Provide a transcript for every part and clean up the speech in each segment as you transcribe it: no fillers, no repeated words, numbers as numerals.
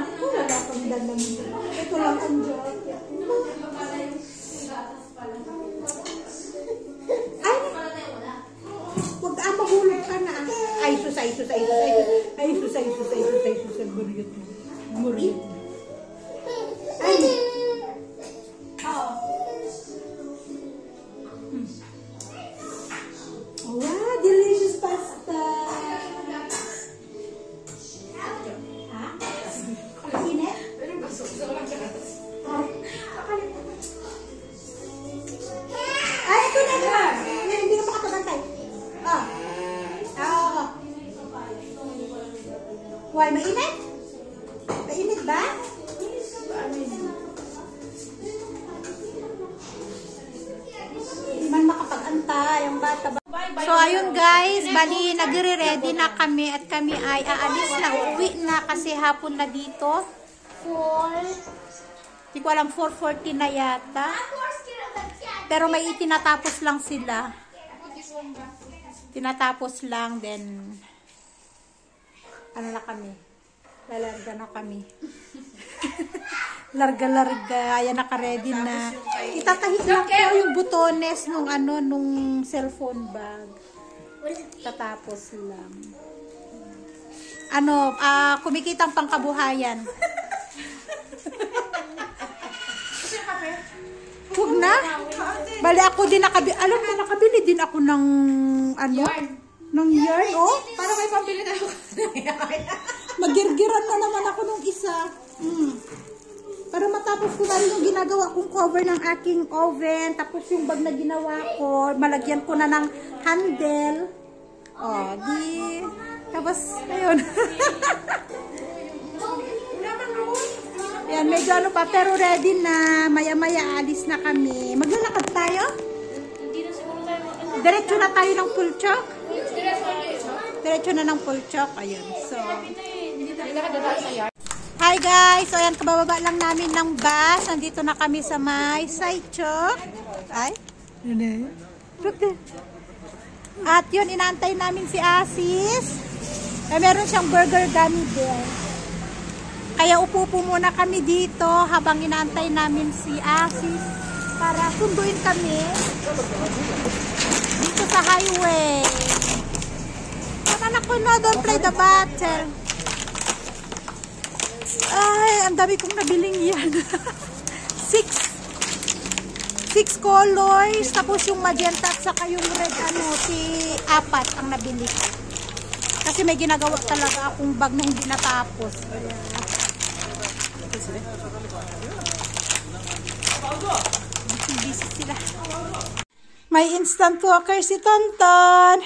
Naku, wala kang dalang. Ito lang ang jacket. Ay, huwag mahulog ka na. Ay, susay. Muryot mo. Ay. Wow, delicious pasta. Init? Ay, ito na. Hindi ka makapagantay. Why, mainit? Mainit ba? Hindi man makapag-antay ang bata ba? So, ayun guys, bali, nagre-ready na kami at kami ay aalis na, uwi na kasi hapon na dito. Hindi ko alam, 4:40 na yata. Pero may itinatapos lang sila. Tinatapos lang, then ano na kami? Lalarga na kami. Larga. Ayan, naka-ready na. Itatahi lang ko yung butones nung nung cellphone bag. Tatapos lang. Kumikitang pangkabuhayan. Huwag na. Bali ako din alam mo, nakabili din ako ng ng yarn, oh. Para may pambili na ako ng yarn. Magirgiran na naman ako nung isa. Para matapos ko na rin yung ginagawa kong cover ng aking oven. Tapos yung bag na ginawa ko, malagyan ko na ng handle. Oh, tapos, ayun. Yan, medyo pa, pero ready na. Maya-maya, alis na kami. Maglalakad tayo? Diretso na tayo ng Pulchok? Diretso na ng Pulchok. Ayun, so. Hi guys! So, ayan, kabababa lang namin ng bus. Nandito na kami sa may Saichok. Ay? Look there. At yun, inaantay namin si Asis. Meron siyang burger gummy bear. Kaya upo muna kami dito habang inaantay namin si Asis para sunduin kami dito sa highway. Anak ko na, don't play the battle. Ay, ang dami kong nabiling yan. Six colors, tapos yung magenta at saka yung red, apat ang nabili ko. Kasi may ginagawa talaga akong bag na hindi natapos. Busy sila. May instant walker si Tonton.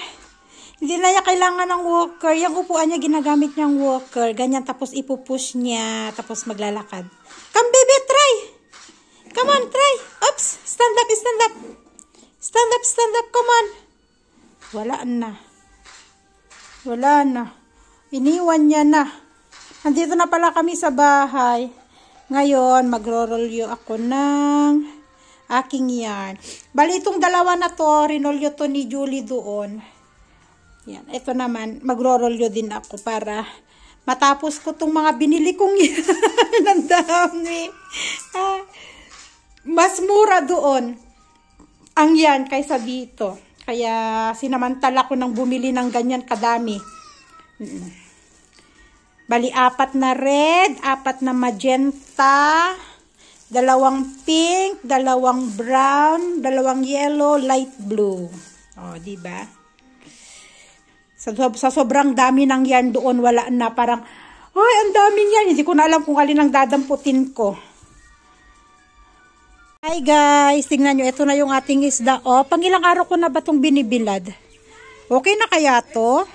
Hindi na niya kailangan ng walker. Yung upuan niya, ginagamit niyang walker. Ganyan, tapos ipupush niya. Tapos maglalakad. Come, baby, try! Come on, try! Oops! Stand up, stand up! Stand up, come on! Wala na. Iniwan niya na. Nandito na pala kami sa bahay. Ngayon, magro-rolyo ako ng aking yarn. Bali, itong dalawa na to, rinolyo to ni Julie doon. Yan. Ito naman, magro-rolyo din ako para matapos ko itong mga binili kong yarn. Ang dami. Mas mura doon ang yarn kaysa dito. Kaya sinamantala ko nang bumili ng ganyan kadami. Bali, 4 na red, 4 na magenta, 2 pink, 2 brown, 2 yellow, light blue. O, diba? Sa sobrang dami ng yarn doon, wala na. Parang, ay, ang dami yan. Hindi ko na alam kung alin ang dadamputin ko. Hi guys, tingnan nyo, ito na yung ating isda. O, pang ilang araw ko na ba itong binibilad? Okay na kaya to?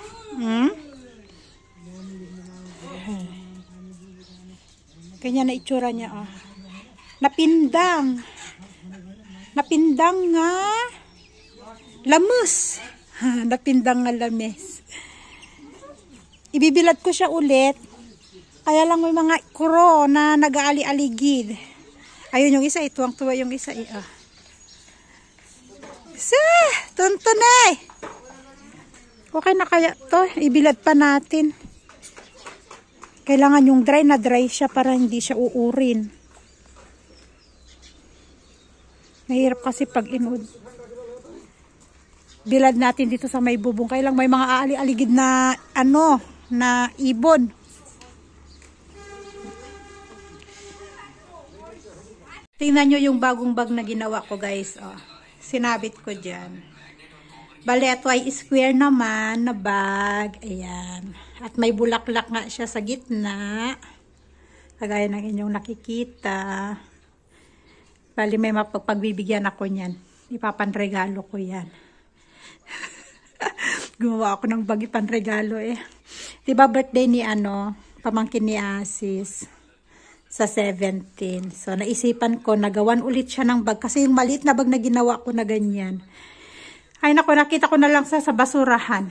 Ganyan na itsura niya, oh. Napindang nga. Lamus. Napindang nga lames. Ibibilad ko siya ulit. Kaya lang may mga kuro na nag-aali-aligid. Ayun yung isa, ituwang-tuwa yung isa. Tuntunay. Okay na kaya to? Ibilad pa natin. Kailangan yung dry na dry siya para hindi siya uurin. Mahirap kasi pag inud. Bilad natin dito sa may bubong. Kailang may mga aali-aligid na na ibon. Tingnan nyo yung bagong bag na ginawa ko, guys. Oh, sinabit ko dyan. Bale, ito ay square naman na bag. Ayan. At may bulaklak nga siya sa gitna. Kagaya ng inyong nakikita. Bale, may mapagpagbibigyan ako niyan. Ipapanregalo ko yan. Gumawa ako ng bag ipanregalo eh. Diba birthday ni pamangkin ni Asis sa 17. So, naisipan ko, nagawan ulit siya ng bag. Kasi yung maliit na bag na ginawa ko na ganyan. Ay naku, nakita ko na lang sa basurahan.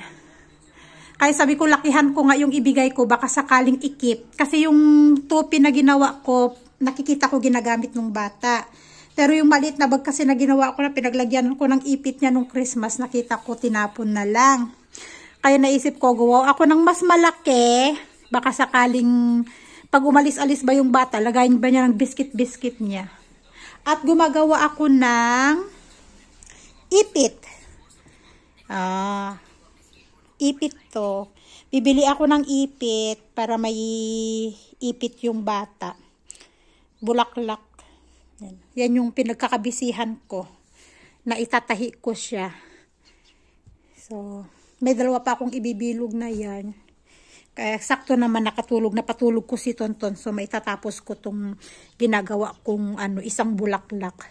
Kaya sabi ko, lakihan ko nga yung ibigay ko, baka sakaling ikip. Kasi yung topi na ginawa ko, nakikita ko ginagamit ng bata. Pero yung maliit na bag kasi na ginawa ko na pinaglagyan ko ng ipit niya nung Christmas, nakita ko tinapon na lang. Kaya naisip ko, gawa ako ng mas malaki, baka sakaling pag umalis-alis ba yung bata, lagayin ba niya ng biscuit-biscuit niya. At gumagawa ako ng ipit. Ipit to. Bibili ako ng ipit para may ipit yung bata. Bulaklak. Yan yung pinagkakabisihan ko na itatahi ko siya. So, may dalawa pa akong ibibilog na yan. Kaya sakto naman nakatulog, napatulog ko si Tonton. So, maitatapos ko tong ginagawa kong isang bulaklak.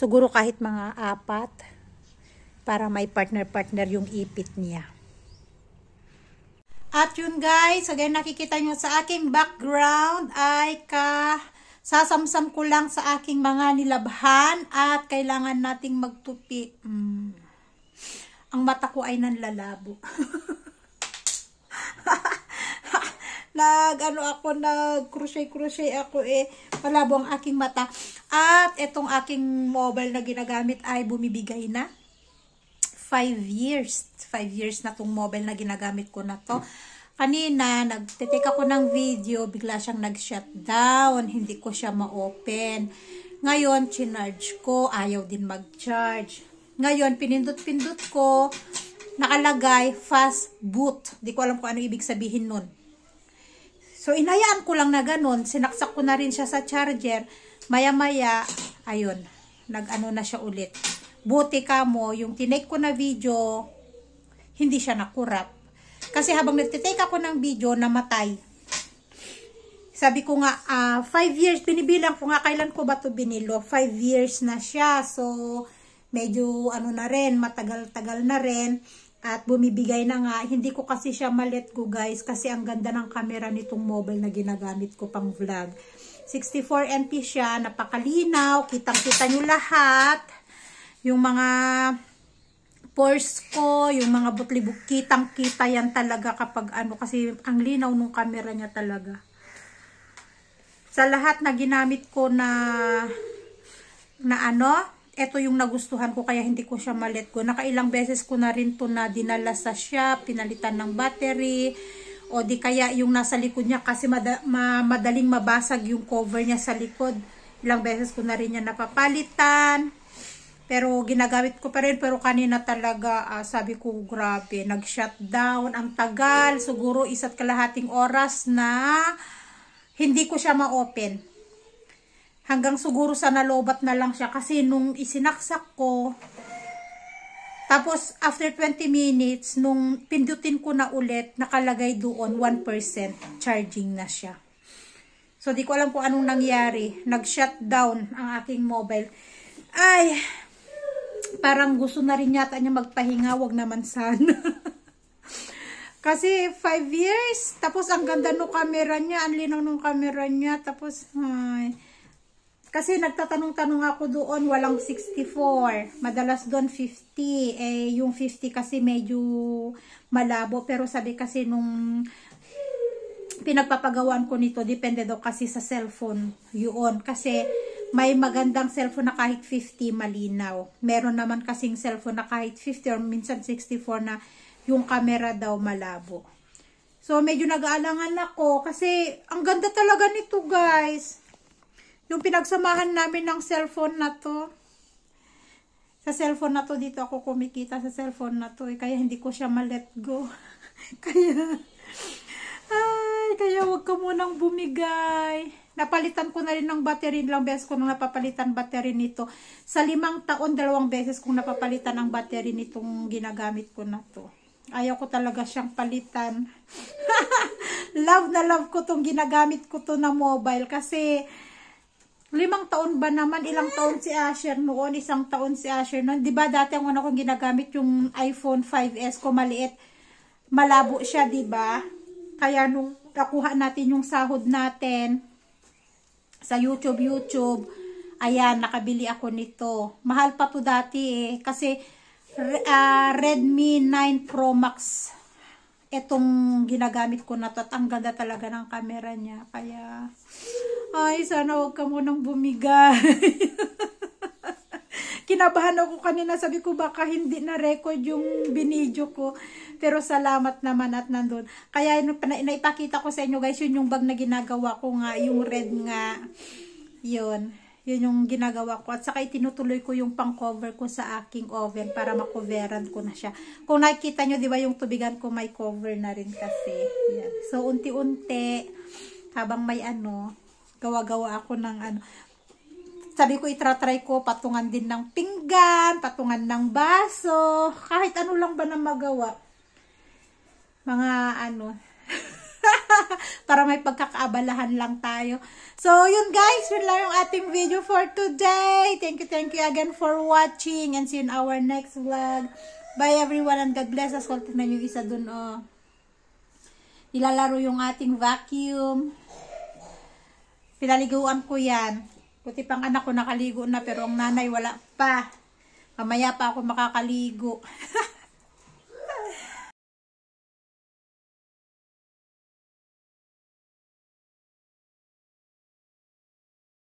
Siguro kahit mga 4 para may partner-partner yung ipit niya. At yun guys, again nakikita nyo sa aking background ay sasamsam ko lang sa aking mga nilabhan at kailangan nating magtupi. Ang mata ko ay nanlalabo. Nag-crochet ako malabo ang aking mata. At itong aking mobile na ginagamit ay bumibigay na. 5 years. 5 years na tong mobile na ginagamit ko na to. Kanina, nagtitake ako ng video, bigla siyang nag-shutdown. Hindi ko siya ma-open. Ngayon, chinarge ko, ayaw din mag-charge. Ngayon, pinindot-pindot ko, nakalagay fast boot. Di ko alam kung ano ibig sabihin nun. So, inayaan ko lang na ganun. Sinaksak ko na rin siya sa charger. Maya-maya, ayun, nag-ano na siya ulit. Buti ka mo, yung tinake ko na video, hindi siya nakurap. Kasi habang nagtitake ako ng video, namatay. Sabi ko nga, 5 years, binibilang ko nga, kailan ko ba ito binilo? 5 years na siya. So, medyo na rin, matagal-tagal na rin. At bumibigay na nga. Hindi ko kasi siya ma-let go guys, kasi ang ganda ng camera nitong mobile na ginagamit ko pang vlog. 64MP siya, napakalinaw, kitang-kita nyo lahat. Yung mga pores ko, yung mga butlibok, kitang-kita yan talaga kapag kasi ang linaw nung camera niya talaga. Sa lahat na ginamit ko ito yung nagustuhan ko kaya hindi ko siya ma-let go. Nakailang beses ko na rin to na dinala sa shop, pinalitan ng battery, o di kaya yung nasa likod niya kasi madaling mabasag yung cover niya sa likod. Ilang beses ko na rin niya napapalitan. Pero ginagamit ko pa rin. Pero kanina talaga, sabi ko, grabe, nag-shutdown. Ang tagal. Siguro 1.5 oras na hindi ko siya ma-open. Hanggang siguro sa nalobat na lang siya. Kasi nung isinaksak ko, tapos after 20 minutes, nung pindutin ko na ulit, nakalagay doon 1% charging na siya. So, di ko alam kung anong nangyari. Nag-shutdown ang aking mobile. Ay, parang gusto na rin yata niya magpahinga, wag naman sana. Kasi 5 years, tapos ang ganda ng camera niya, ang linaw ng camera niya, tapos kasi nagtatanong-tanong ako doon, walang 64, madalas doon 50, yung 50 kasi medyo malabo, pero sabi kasi nung pinagpapagawaan ko nito, depende daw kasi sa cellphone yun, kasi may magandang cellphone na kahit 50 malinaw. Meron naman kasing cellphone na kahit 50 or minsan 64 na yung camera daw malabo. So, medyo nag-aalangan ako kasi ang ganda talaga nito, guys. Yung pinagsamahan namin ng cellphone na to. Sa cellphone na to, dito ako kumikita sa cellphone na to. Kaya hindi ko siya ma-let go. Kaya wag ka munang bumigay. Napalitan ko na rin ng battery. Ilang beses ko nang napapalitan battery nito. Sa 5 taon, 2 beses kong napapalitan ang battery nitong ginagamit ko na to. Ayaw ko talaga siyang palitan. Love na love ko tong ginagamit ko to na mobile. Kasi 5 taon ba naman? Ilang taon si Asher noon? 1 taon si Asher noon. Diba dati ang una kong ginagamit yung iPhone 5S ko maliit. Malabo siya, diba? Kaya nung nakuha natin yung sahod natin sa YouTube, ayan, nakabili ako nito. Mahal pa to dati eh. Kasi Redmi 9 Pro Max itong ginagamit ko na to. At ang ganda talaga ng camera niya. Kaya, ay, sana huwag ka munang bumigay. Kinabahan ako kanina, sabi ko baka hindi na record yung binidyo ko, pero salamat naman at nandun. Kaya naipakita ko sa inyo guys, yun yung bag na ginagawa ko nga, yung red nga, yun yung ginagawa ko, at saka itinutuloy ko yung pang cover ko sa aking oven para makoveran ko na siya. Kung nakikita nyo, di ba yung tubigan ko may cover na rin kasi, yan. So unti-unti habang may gawa-gawa ako ng sabi ko itratry ko patungan din ng pinggan, patungan ng baso, kahit ano lang ba na magawa. Mga para may pagkakaabalahan lang tayo. So, yun guys, yun lang yung ating video for today. Thank you again for watching and see you in our next vlog. Bye everyone and God bless us. Tignan yung isa dun, Ilalaro yung ating vacuum. Pinaliguan ko yan. Puti pang anak ko nakaligo na pero ang nanay wala pa. Mamaya pa ako makakaligo.